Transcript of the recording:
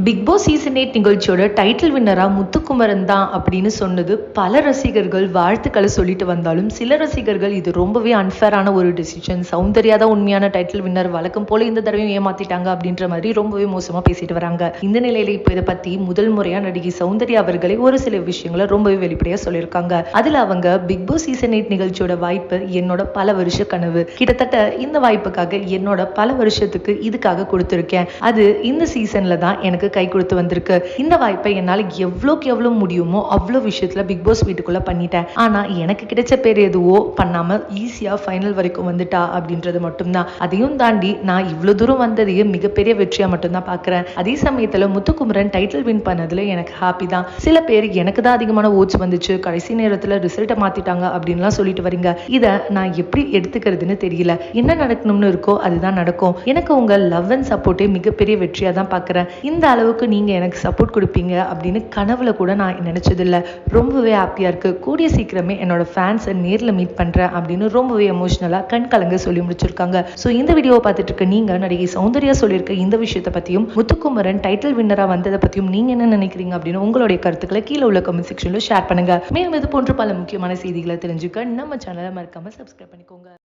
Big Boss season 8 நிகழ்ச்சியோட title வின்னரா Muthukumaran தான் அப்படின்னு சொன்னது பல ரசிகர்கள் வாழ்த்துக்களை சொல்லிட்டு வந்தாலும் சில ரசிகர்கள் இது ரொம்பவே அன்ஃபேரான ஒரு டிசிஷன், சௌந்தர்யா தான் உண்மையான டைட்டில் வின்னர், வழக்கம் போல இந்த தடவையும் ஏமாத்திட்டாங்க அப்படின்ற மாதிரி ரொம்பவே மோசமா பேசிட்டு வராங்க. இந்த நிலையில இப்போ இதை பத்தி முதல் முறையா நடிகை சௌந்தர்யா அவர்களே ஒரு சில விஷயங்களை ரொம்பவே வெளிப்படையா சொல்லியிருக்காங்க. அதுல அவங்க பிக் பாஸ் சீசன் 8 நிகழ்ச்சியோட வாய்ப்பு என்னோட பல வருஷ கனவு, கிட்டத்தட்ட இந்த வாய்ப்புக்காக என்னோட பல வருஷத்துக்கு இதுக்காக கொடுத்திருக்கேன், அது இந்த சீசன்ல தான் எனக்கு கை கொடுத்து வந்திருக்கு. இந்த வாய்ப்பை என்னால் எவ்வளோக்கு எவ்வளோ முடியுமோ அவ்வளோ விஷயத்துல பிக் பாஸ் வீட்டுக்குள்ள பண்ணிட்டேன். ஆனா எனக்கு கிடைச்ச பேர் எதுவோ பண்ணாம ஈஸியா ஃபைனல் வரைக்கும் வந்துட்டா அப்படின்றது மட்டும்தான். அதையும் தாண்டி நான் இவ்வளவு தூரம் வந்ததையே மிகப்பெரிய வெற்றியா மட்டும்தான் பாக்குறேன். அதே சமயத்துல முத்துக்குமரன் டைட்டில் வின் பண்ணதுல எனக்கு ஹாப்பி தான். சில பேர் எனக்கு தான் அதிகமான ஓட்ஸ் வந்துச்சு, கடைசி நேரத்துல ரிசல்ட்டை மாத்திட்டாங்க அப்படின்லாம் சொல்லிட்டு வரீங்க. இதை நான் எப்படி எடுத்துக்கிறதுன்னு தெரியல. என்ன நடக்கணும்னு இருக்கோ அதுதான் நடக்கும். எனக்கு உங்க லவ் அண்ட் சப்போர்ட்டே மிகப்பெரிய வெற்றியா தான் பாக்குறேன். இந்த அளவுக்கு நீங்க எனக்கு சப்போர்ட் கொடுப்பீங்க அப்படின்னு கனவுல கூட நான் நினைச்சதில்லை. ரொம்பவே ஹாப்பியா இருக்கு. கூடிய சீக்கிரமே என்னோட ஃபேன்ஸை நேர்ல மீட் பண்றேன் அப்படின்னு ரொம்பவே எமோஷனலா கண் கலங்க சொல்லி முடிச்சிருக்காங்க. ஸோ இந்த வீடியோவை பார்த்துட்டு இருக்க நீங்க நடிகை சௌந்தர்யா சொல்லியிருக்க இந்த விஷயத்தை பத்தியும் முத்துக்குமரன் டைட்டில் வின்னரா வந்ததை பத்தியும் நீங்க என்ன நினைக்கிறீங்க அப்படின்னு உங்களுடைய கருத்துக்களை கீழே உள்ள கமெண்ட் செக்ஷன்ல ஷேர் பண்ணுங்க. மேலும் இது போன்ற பல முக்கியமான செய்திகளை தெரிஞ்சுக்க நம்ம சேனலை மறக்காம சப்ஸ்கிரைப் பண்ணிக்கோங்க.